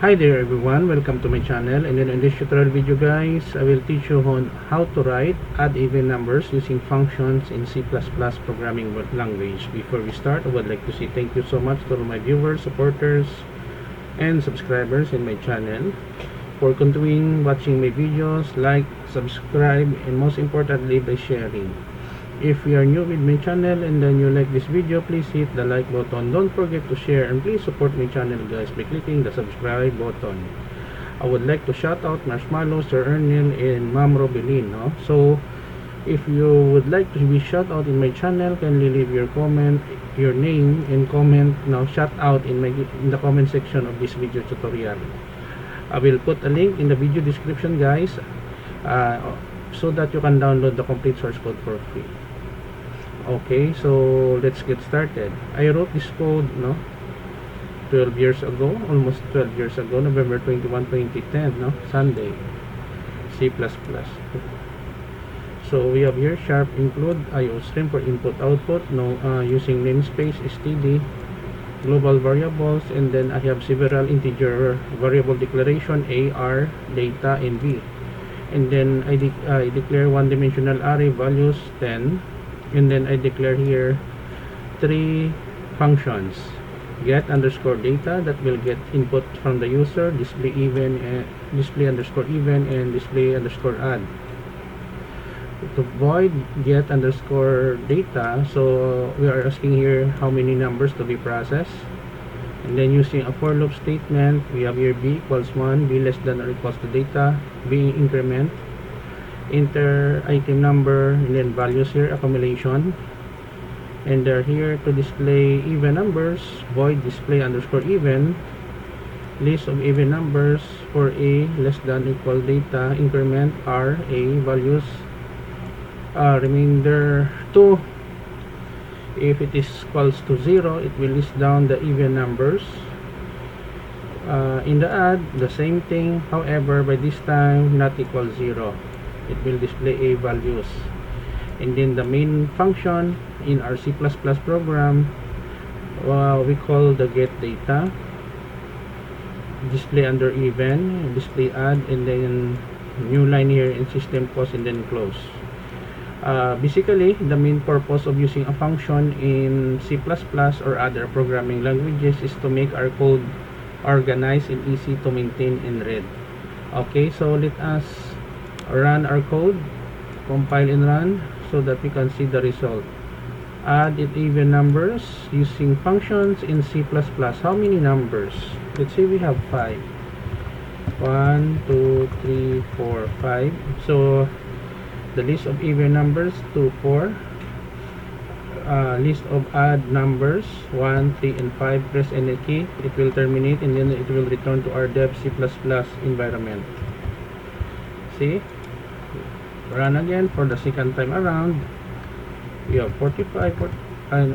Hi there everyone, welcome to my channel, and then in this tutorial video guys, I will teach you on how to write odd even numbers using functions in C++ programming language. Before we start, I would like to say thank you so much to all my viewers, supporters, and subscribers in my channel for continuing watching my videos. Like, subscribe, and most importantly by sharing. If you are new with my channel and then you like this video, please hit the like button. Don't forget to share and please support my channel guys by clicking the subscribe button. I would like to shout out Marshmallow, Sir Ernil, and Ma'am Robelin. No? So if you would like to be shout out in my channel, kindly leave your comment, your name, and comment now shout out in the comment section of this video tutorial. I will put a link in the video description guys, so that you can download the complete source code for free. Okay, so let's get started. I wrote this code 12 years ago, almost 12 years ago, November 21, 2010, Sunday, C++. So we have here sharp include IOStream for input output, using namespace std, global variables, and then I have several integer variable declaration AR, data, and B. And then I declare one-dimensional array values 10, and then I declare here three functions: get underscore data that will get input from the user, display even, display underscore even, and display underscore add. To void get underscore data, so we are asking here how many numbers to be processed. And then using a for loop statement, we have here b equals 1, b less than or equals to data, b increment, enter item number, and then values here, accumulation. And they're here to display even numbers, void display underscore even, list of even numbers for a less than or equal data, increment r, a values, remainder 2. If it is equals to 0, it will list down the even numbers. In the add, the same thing, however by this time not equal 0, it will display a values. And then the main function in our C++ program, we call the get data, display under even, display add, and then new line here in system cost, and then close. Basically, the main purpose of using a function in C++ or other programming languages is to make our code organized and easy to maintain and read. Okay, so let us run our code, compile and run, so that we can see the result. Add even numbers using functions in C++. How many numbers? Let's say we have 5. 1, 2, 3, 4, 5. So the list of even numbers 2, 4, list of odd numbers 1, 3, and 5. Press any key, it will terminate, and then it will return to our dev C++ environment. See, run again for the second time around. We have 45,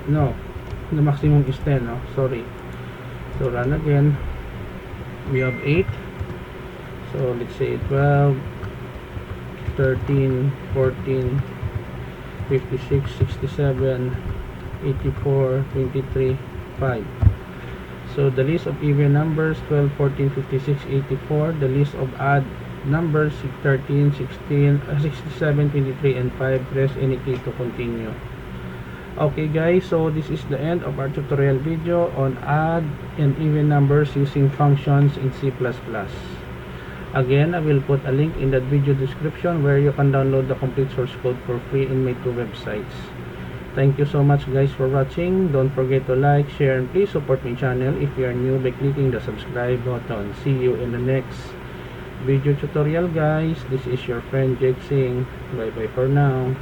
no, the maximum is 10, sorry. So run again, we have 8, so let's say 12, 13, 14, 56, 67, 84, 23, 5. So the list of even numbers 12, 14, 56, 84. The list of odd numbers 13, 16, 67, 23, and 5. Press any key to continue. Okay guys, so this is the end of our tutorial video on odd and even numbers using functions in C++. Again, I will put a link in that video description where you can download the complete source code for free in my two websites. Thank you so much guys for watching. Don't forget to like, share, and please support my channel if you are new by clicking the subscribe button. See you in the next video tutorial guys. This is your friend Jake Singh. Bye bye for now.